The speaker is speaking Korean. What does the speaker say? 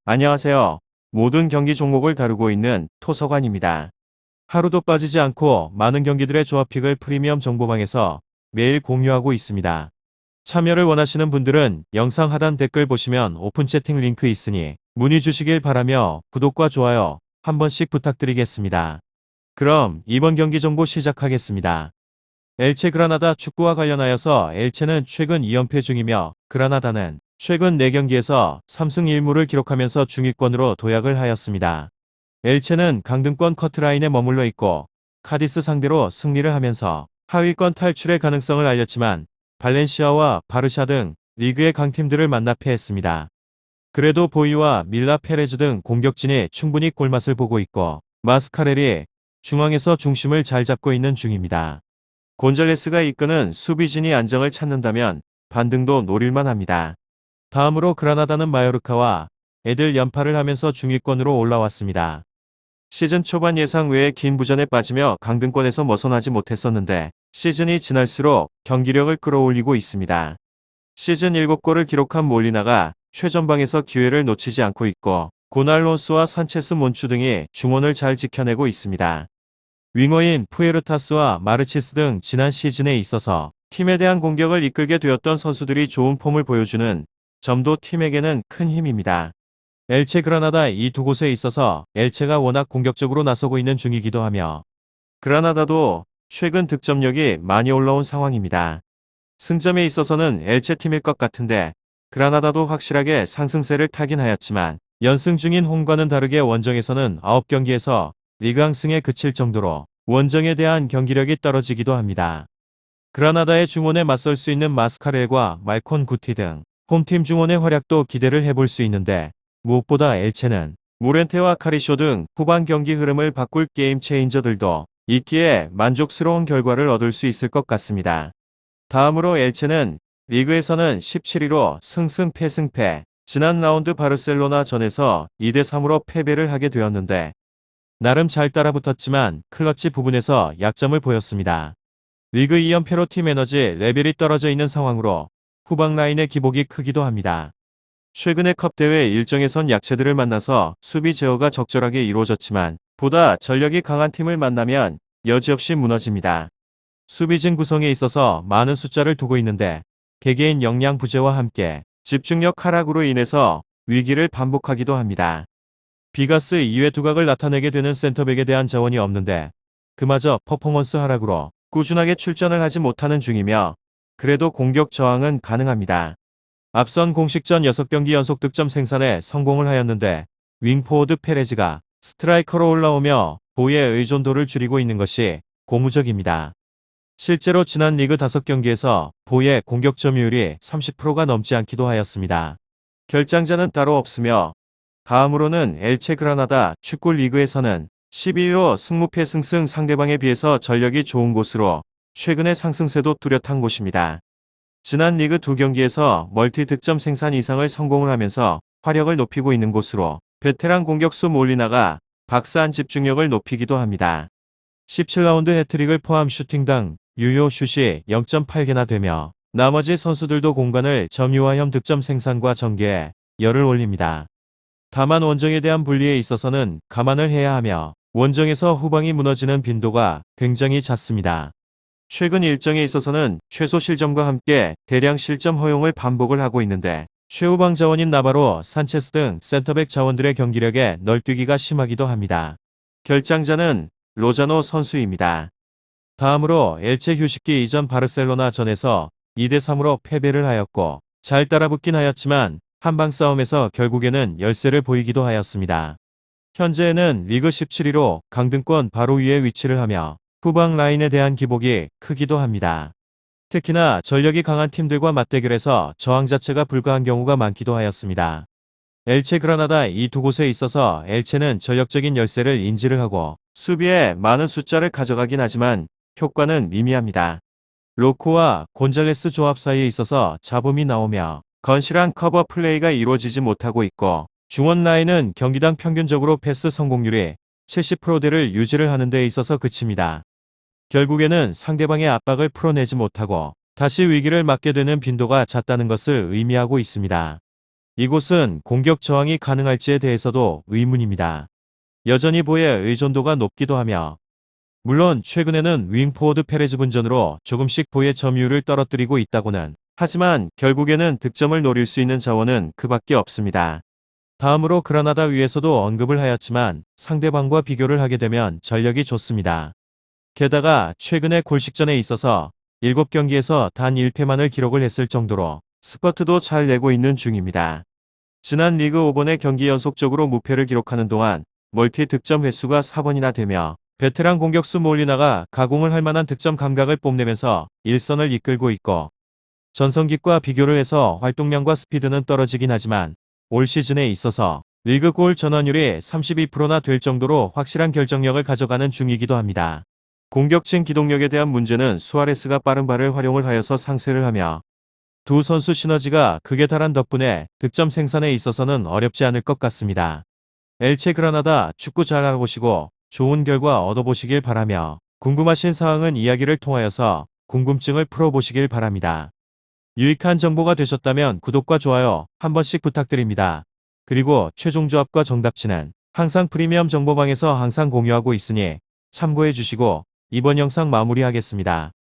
안녕하세요. 모든 경기 종목을 다루고 있는 토서관입니다. 하루도 빠지지 않고 많은 경기들의 조합픽을 프리미엄 정보방에서 매일 공유하고 있습니다. 참여를 원하시는 분들은 영상 하단 댓글 보시면 오픈 채팅 링크 있으니 문의 주시길 바라며 구독과 좋아요 한 번씩 부탁드리겠습니다. 그럼 이번 경기 정보 시작하겠습니다. 엘체 그라나다 축구와 관련하여서 엘체는 최근 2연패 중이며 그라나다는 최근 4경기에서 3승 1무를 기록하면서 중위권으로 도약을 하였습니다. 엘체는 강등권 커트라인에 머물러 있고 카디스 상대로 승리를 하면서 하위권 탈출의 가능성을 알렸지만 발렌시아와 바르샤 등 리그의 강팀들을 만나 패했습니다. 그래도 보이와 밀라 페레즈 등 공격진이 충분히 골맛을 보고 있고 마스카렐이 중앙에서 중심을 잘 잡고 있는 중입니다. 곤잘레스가 이끄는 수비진이 안정을 찾는다면 반등도 노릴만 합니다. 다음으로 그라나다는 마요르카와 애들 연파를 하면서 중위권으로 올라왔습니다. 시즌 초반 예상 외의 긴 부전에 빠지며 강등권에서 벗어나지 못했었는데 시즌이 지날수록 경기력을 끌어올리고 있습니다. 시즌 7골을 기록한 몰리나가 최전방에서 기회를 놓치지 않고 있고 고날론스와 산체스 몬추 등이 중원을 잘 지켜내고 있습니다. 윙어인 푸에르타스와 마르치스 등 지난 시즌에 있어서 팀에 대한 공격을 이끌게 되었던 선수들이 좋은 폼을 보여주는 점도 팀에게는 큰 힘입니다. 엘체 그라나다 이 두 곳에 있어서 엘체가 워낙 공격적으로 나서고 있는 중이기도 하며 그라나다도 최근 득점력이 많이 올라온 상황입니다. 승점에 있어서는 엘체 팀일 것 같은데 그라나다도 확실하게 상승세를 타긴 하였지만 연승 중인 홈과는 다르게 원정에서는 9경기에서 리그앙승에 그칠 정도로 원정에 대한 경기력이 떨어지기도 합니다. 그라나다의 중원에 맞설 수 있는 마스카렐과 말콘 구티 등 홈팀 중원의 활약도 기대를 해볼 수 있는데 무엇보다 엘체는 모렌테와 카리쇼 등 후반 경기 흐름을 바꿀 게임 체인저들도 있기에 만족스러운 결과를 얻을 수 있을 것 같습니다. 다음으로 엘체는 리그에서는 17위로 승승패승패, 지난 라운드 바르셀로나 전에서 2대3으로 패배를 하게 되었는데 나름 잘 따라붙었지만 클러치 부분에서 약점을 보였습니다. 리그 2연패로 팀 에너지 레벨이 떨어져 있는 상황으로 후방 라인의 기복이 크기도 합니다. 최근의 컵대회 일정에선 약체들을 만나서 수비 제어가 적절하게 이루어졌지만 보다 전력이 강한 팀을 만나면 여지없이 무너집니다. 수비진 구성에 있어서 많은 숫자를 두고 있는데 개개인 역량 부재와 함께 집중력 하락으로 인해서 위기를 반복하기도 합니다. 비가스 이외 두각을 나타내게 되는 센터백에 대한 자원이 없는데 그마저 퍼포먼스 하락으로 꾸준하게 출전을 하지 못하는 중이며 그래도 공격 저항은 가능합니다. 앞선 공식전 6경기 연속 득점 생산에 성공을 하였는데 윙포워드 페레즈가 스트라이커로 올라오며 보의 의존도를 줄이고 있는 것이 고무적입니다. 실제로 지난 리그 5경기에서 보의 공격 점유율이 30%가 넘지 않기도 하였습니다. 결장자는 따로 없으며 다음으로는 엘체 그라나다 축구 리그에서는 12호 승무패 승승 상대방에 비해서 전력이 좋은 곳으로 최근의 상승세도 뚜렷한 곳입니다. 지난 리그 2경기에서 멀티 득점 생산 이상을 성공을 하면서 화력을 높이고 있는 곳으로 베테랑 공격수 몰리나가 박스한 집중력을 높이기도 합니다. 17라운드 해트릭을 포함 슈팅당 유효 슛이 0.8개나 되며 나머지 선수들도 공간을 점유화형 득점 생산과 전개에 열을 올립니다. 다만 원정에 대한 분리에 있어서는 감안을 해야 하며 원정에서 후방이 무너지는 빈도가 굉장히 잦습니다. 최근 일정에 있어서는 최소 실점과 함께 대량 실점 허용을 반복을 하고 있는데 최후방 자원인 나바로, 산체스 등 센터백 자원들의 경기력에 널뛰기가 심하기도 합니다. 결장자는 로자노 선수입니다. 다음으로 엘체 휴식기 이전 바르셀로나 전에서 2대3으로 패배를 하였고 잘 따라붙긴 하였지만 한방 싸움에서 결국에는 열세를 보이기도 하였습니다. 현재는 리그 17위로 강등권 바로 위에 위치를 하며 후방 라인에 대한 기복이 크기도 합니다. 특히나 전력이 강한 팀들과 맞대결에서 저항 자체가 불가한 경우가 많기도 하였습니다. 엘체 그라나다 이 두 곳에 있어서 엘체는 전력적인 열세를 인지를 하고 수비에 많은 숫자를 가져가긴 하지만 효과는 미미합니다. 로코와 곤잘레스 조합 사이에 있어서 잡음이 나오며 건실한 커버 플레이가 이루어지지 못하고 있고 중원 라인은 경기당 평균적으로 패스 성공률이 70%대를 유지를 하는 데 있어서 그칩니다. 결국에는 상대방의 압박을 풀어내지 못하고 다시 위기를 맞게 되는 빈도가 잦다는 것을 의미하고 있습니다. 이곳은 공격 저항이 가능할지에 대해서도 의문입니다. 여전히 보의 의존도가 높기도 하며 물론 최근에는 윙포워드 페레즈 분전으로 조금씩 보의 점유율을 떨어뜨리고 있다고는 하지만 결국에는 득점을 노릴 수 있는 자원은 그밖에 없습니다. 다음으로 그라나다 위에서도 언급을 하였지만 상대방과 비교를 하게 되면 전력이 좋습니다. 게다가 최근에 골식전에 있어서 7경기에서 단 1패만을 기록을 했을 정도로 스퍼트도 잘 내고 있는 중입니다. 지난 리그 5번의 경기 연속적으로 무패를 기록하는 동안 멀티 득점 횟수가 4번이나 되며 베테랑 공격수 몰리나가 가공을 할 만한 득점 감각을 뽐내면서 일선을 이끌고 있고 전성기과 비교를 해서 활동량과 스피드는 떨어지긴 하지만 올 시즌에 있어서 리그 골 전환율이 32%나 될 정도로 확실한 결정력을 가져가는 중이기도 합니다. 공격진 기동력에 대한 문제는 수아레스가 빠른 발을 활용을 하여서 상쇄를 하며 두 선수 시너지가 극에 달한 덕분에 득점 생산에 있어서는 어렵지 않을 것 같습니다. 엘체 그라나다 축구 잘 알아보시고 좋은 결과 얻어보시길 바라며 궁금하신 사항은 이야기를 통하여서 궁금증을 풀어보시길 바랍니다. 유익한 정보가 되셨다면 구독과 좋아요 한 번씩 부탁드립니다. 그리고 최종 조합과 정답치는 항상 프리미엄 정보방에서 항상 공유하고 있으니 참고해 주시고 이번 영상 마무리하겠습니다.